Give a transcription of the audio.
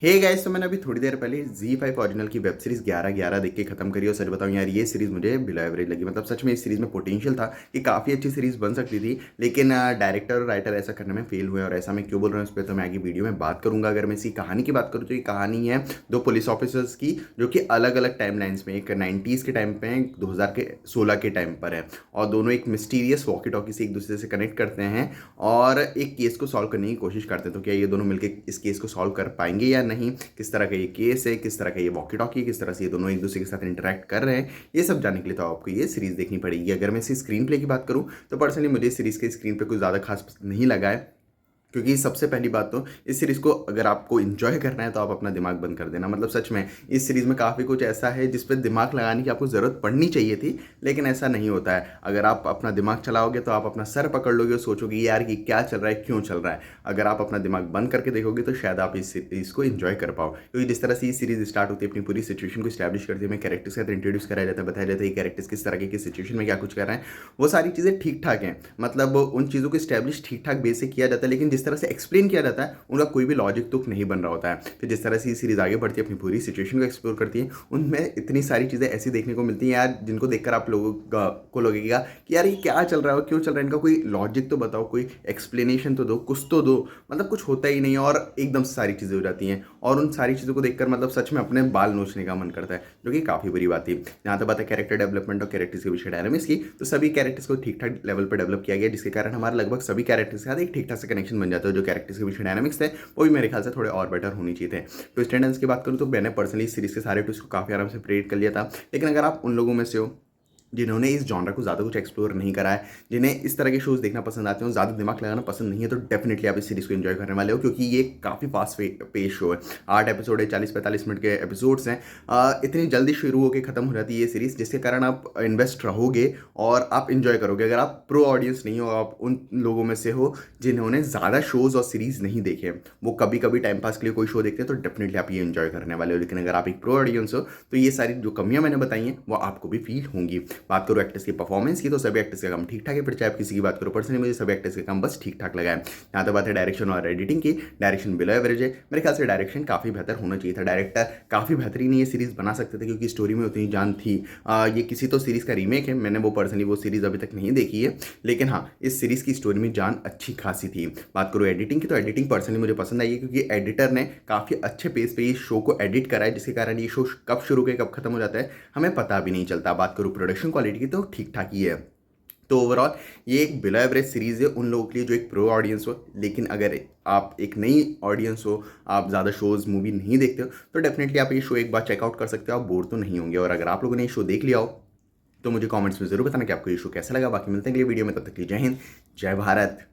Hey guys, तो मैंने अभी थोड़ी देर पहले Z5 ओरिजिनल की वेब सीरीज 11-11 देख के खत्म करी और सच बताऊं यार, ये सीरीज मुझे बिलो एवरेज लगी। मतलब सच में इस सीरीज में पोटेंशियल था कि काफ़ी अच्छी सीरीज बन सकती थी, लेकिन डायरेक्टर और राइटर ऐसा करने में फेल हुए। और ऐसा मैं क्यों बोल रहा हूँ इस पर तो मैं आगे वीडियो में बात करूंगा। अगर मैं इसी कहानी की बात करूँ तो ये कहानी है दो पुलिस ऑफिसर्स की, जो कि अलग अलग टाइम लाइन्स में, एक 90s के टाइम पे है, 2016 के टाइम पर है। और दोनों एक मिस्टीरियस वॉकी टॉकी से एक दूसरे से कनेक्ट करते हैं और एक केस को सॉल्व करने की कोशिश करते हैं। तो क्या ये दोनों मिलकर इस केस को सॉल्व कर पाएंगे या नहीं, किस तरह का ये केस है, किस तरह का ये वॉकी टॉकी, किस तरह से ये दोनों एक दूसरे के साथ इंटरेक्ट कर रहे हैं, ये सब जानने के लिए तो आपको ये सीरीज देखनी पड़ेगी। अगर मैं इसकी स्क्रीन प्ले की बात करूँ तो पर्सनली मुझे इस सीरीज के स्क्रीन पे कुछ ज़्यादा खास नहीं लगा है। क्योंकि सबसे पहली बात तो इस सीरीज़ को अगर आपको इन्जॉय करना है तो आप अपना दिमाग बंद कर देना। मतलब सच में इस सीरीज़ में काफ़ी कुछ ऐसा है जिस पे दिमाग लगाने की आपको ज़रूरत पड़नी चाहिए थी, लेकिन ऐसा नहीं होता है। अगर आप अपना दिमाग चलाओगे तो आप अपना सर पकड़ लोगे और सोचोगे यार कि क्या चल रहा है, क्यों चल रहा है। अगर आप अपना दिमाग बंद करके देखोगे तो शायद आप इस सीरीज़ को इन्जॉय कर पाओ। क्योंकि जिस तरह से ये सीरीज़ स्टार्ट होती है, अपनी पूरी सिचुएशन को स्टैब्लिश करती है, हमें कैरेक्टर्स के साथ इंट्रोड्यूस कराया जाता है, बताया जाता है कैरेक्टर्स किस तरह की सिचुएशन में क्या कुछ कर रहे हैं। वो सारी चीज़ें ठीक ठाक हैं, मतलब उन चीज़ों को स्टैब्लिश ठीक ठाक बेस से किया जाता है, लेकिन जिस तरह से एक्सप्लेन किया जाता है उनका कोई भी लॉजिक तुक नहीं बन रहा होता है। तो जिस तरह से ये सीरीज आगे बढ़ती है, अपनी पूरी सिचुएशन को एक्सप्लोर करती है, उनमें इतनी सारी चीज़ें ऐसी देखने को मिलती हैं यार, जिनको देखकर आप लोगों को लगेगा कि यार ये क्या चल रहा है, क्यों चल रहा है, इनका कोई लॉजिक तो बताओ, कोई एक्सप्लेनेशन तो दो, कुछ तो दो। मतलब कुछ होता ही नहीं है और एकदम से सारी चीज़ें हो जाती हैं। और उन सारी चीज़ों को देखकर मतलब सच में अपने बाल नोचने का मन करता है, जो कि काफ़ी बुरी बात थी। जहाँ तक बात है कैरेक्टर डेवलपमेंट और कैरेक्टर्स के विषय डायनामिक्स की, तो सभी कैरेक्टर्स को ठीक ठाक लेवल पर डेवलप किया गया, जिसके कारण हमारे लगभग सभी कैरेक्टर्स के साथ एक ठीक ठाक से कनेक्शन बन जाता है। जो कैरेक्टर्स के विषय डायनामिक्स थे वो भी मेरे ख्याल से थोड़े और बेटर होनी चाहिए थे। ट्विस्ट एंड टर्न्स की बात करूँ तो मैंने पर्सनली इस सीरीज के सारे ट्विस्ट को काफ़ी आराम से प्रेडिक्ट कर लिया था। लेकिन अगर आप उन लोगों में से हो जिन्होंने इस जॉनर को ज़्यादा कुछ एक्सप्लोर नहीं करा है, जिन्हें इस तरह के शोज़ देखना पसंद आते हैं, ज़्यादा दिमाग लगाना पसंद नहीं है, तो डेफिनेटली आप इस सीरीज़ को एंजॉय करने वाले हो। क्योंकि ये काफ़ी फास्ट पेस शो है, 8 एपिसोड है, 40-45 मिनट के एपिसोड्स हैं। इतनी जल्दी शुरू होकर ख़त्म हो जाती है ये सीरीज़, जिसके कारण आप इन्वेस्ट रहोगे और आप इन्जॉय करोगे। अगर आप प्रो ऑडियंस नहीं हो, आप उन लोगों में से हो जिन्होंने ज़्यादा शोज़ और सीरीज़ नहीं देखे, वो कभी कभी टाइम पास के लिए कोई शो देखते हैं, तो डेफिनेटली आप ये एंजॉय करने वाले हो। लेकिन अगर आप एक प्रो ऑडियंस हो तो ये सारी जो कमियां मैंने बताई हैं वो आपको भी फील होंगी। बात करो एक्टर्स की परफॉर्मेंस की, तो सभी एक्टर्स का काम ठीक ठाक है। फिर चाहे आप किसी की बात करो, पर्सनली मुझे सभी एक्टर्स का काम बस ठीक ठाक लगा है। यहाँ तो बात है डायरेक्शन और एडिटिंग की, डायरेक्शन बिलो एवरेज है। मेरे ख्याल से डायरेक्शन काफ़ी बेहतर होना चाहिए था। डायरेक्टर काफ़ी बेहतरीन ये सीरीज़ बना सकते थे, क्योंकि स्टोरी में उतनी जान थी। ये किसी तो सीरीज़ का रीमेक है, मैंने वो पर्सनली वो सीरीज़ अभी तक नहीं देखी है, लेकिन हाँ इस सीरीज़ की स्टोरी में जान अच्छी खासी थी। बात करो एडिटिंग की, तो एडिटिंग पर्सनली मुझे पसंद आई है, क्योंकि एडिटर ने काफ़ी अच्छे पेस पे इस शो को एडिट करा है, जिसके कारण ये शो कब शुरू के कब खत्म हो जाता है हमें पता भी नहीं चलता। बात करूँ प्रोडक्शन क्वालिटी की, तो ठीक ठाक ही है। तो ओवरऑल ये एक बिलो एवरेज सीरीज़ है उन लोगों के लिए जो एक प्रो ऑडियंस हो। लेकिन अगर आप एक नई ऑडियंस हो, आप ज़्यादा शोज़ मूवी नहीं देखते हो, तो डेफिनेटली आप ये शो एक बार चेकआउट कर सकते हो, आप बोर तो नहीं होंगे। और अगर आप लोगों ने ये शो देख लिया हो तो मुझे कमेंट्स में ज़रूर बताना कि आपको ये शो कैसा लगा। बाकी मिलते हैं अगली वीडियो में, तब तक के लिए जय हिंद, जय भारत।